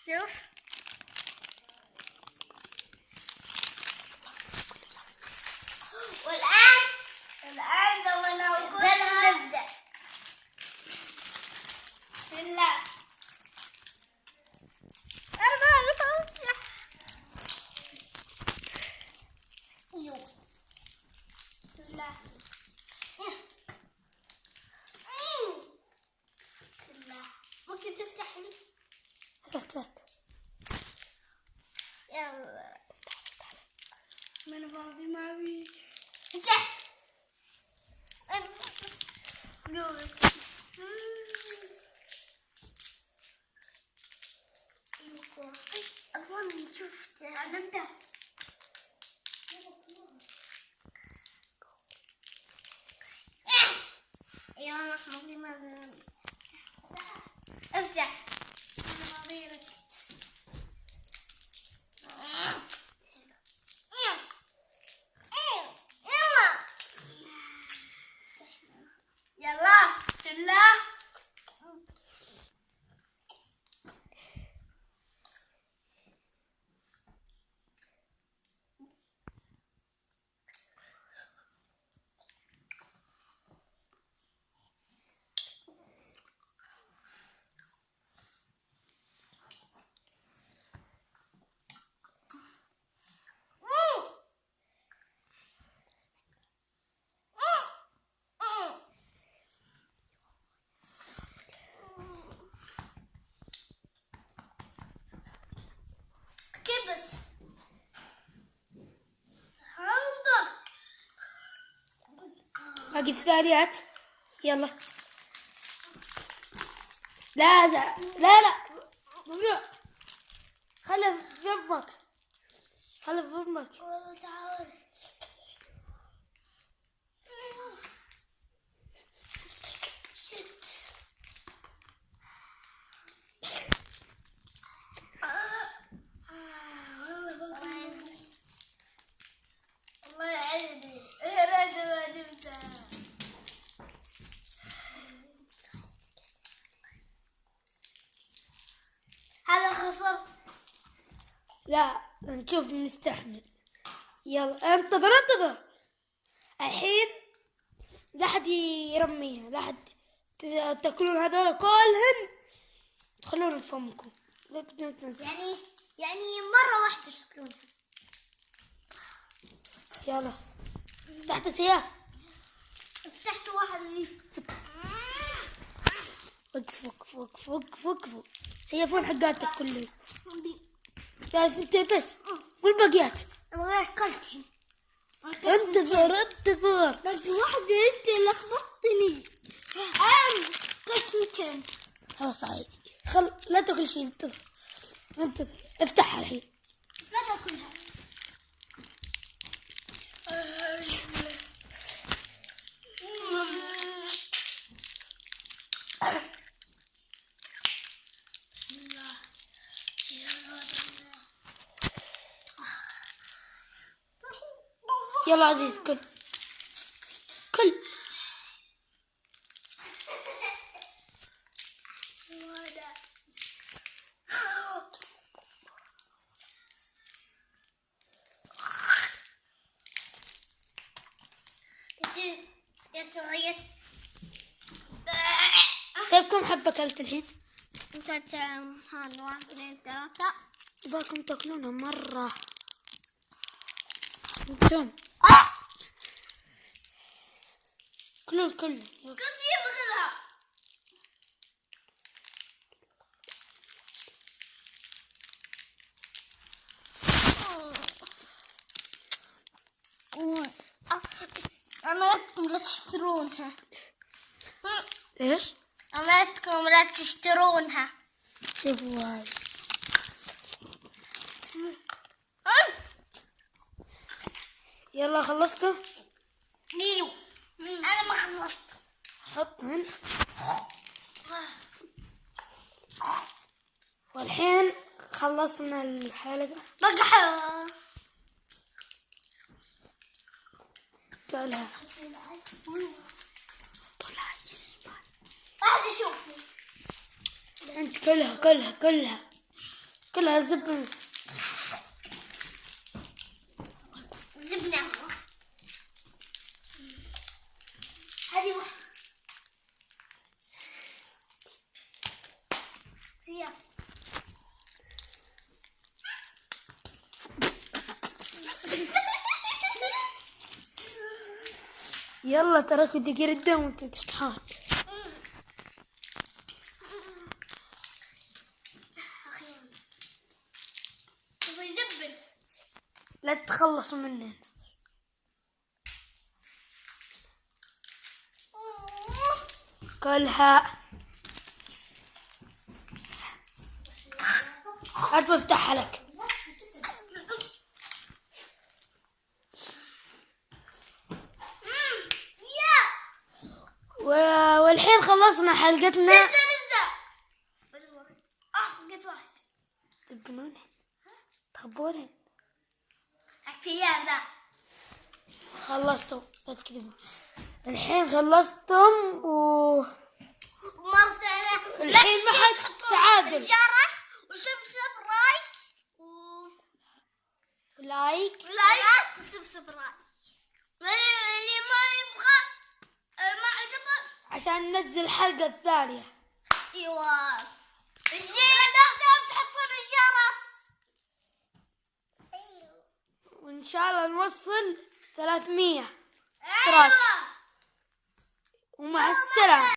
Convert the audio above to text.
شوف والآن زمنا وكلها نبدأ. بسم الله. 4 5 أيوه. بسم الله. بسم الله. ممكن تفتح لي؟ فتحت. يلا. من بابي مامي. افتح. أظن شفت نبدأ. يا محمد ما افتح. يلا بسم الله. كبس باقي الثانيات. يلا. لا لا لا ممنوع. خلي في فمك. خلي في فمك. والله تعال. شت. الله يعيني. رد ما جبتها. هذا خسر. لا نشوف مستحمل. يلا انتظر. الحين لا حد يرميها، لا حد تاكلون هذول كلهن تدخلون في فمكم. لا بدون تنزل. يعني مرة واحدة تاكلون. يلا. تحت سياف. فتحت واحد ذي. وقفوا سيفون حقاتك كلهم. لا انت بس والباقيات. أبغى أكلتهم. انتظر. بس واحدة أنت لخبطتني. كسمتين. خلاص عادي. لا تاكل شيء. انتظر. افتحها الحين. بس ما تاكلها. يلا عزيز كل. سيفكم حبة أكلت الحين. هان 1 2 3. باكم تاكلونها مرة. انتم كلون. كسي بكلها. أمرتكم لا تشترونها. ايش؟ أمرتكم لا تشترونها. شوفوا هاي. يلا خلصتوا؟ ايوه. أنا ما خلصت. حطهن. والحين خلصنا الحلقة. بقى حلوة. كلها. واحد يشوفني. انت كلها. كلها زبن. زبنة. هذه واحدة. فيها. يلا تراك بدي قدام وانت تفتحون. أخيرا. تبغى يدبل. لا تتخلصوا منه. كلها. هات بفتحها لك. والحين خلصنا حلقتنا. لسه. لقيت واحد. تبنونه تخبونه. اكتياب ذا. خلصتم لا تكذبوا. الحين خلصتم مرة ثانية. الحين ما حد تعادل. جرس وسبسب رايك لايك لايك وسبسب رايك. اللي ما يبغى ما عجبه. عشان ننزل الحلقة الثانية. ايوه. لازم تحطون الجرس. وإن شاء الله نوصل 300 اشتراك. ايوه. ومع السلامة.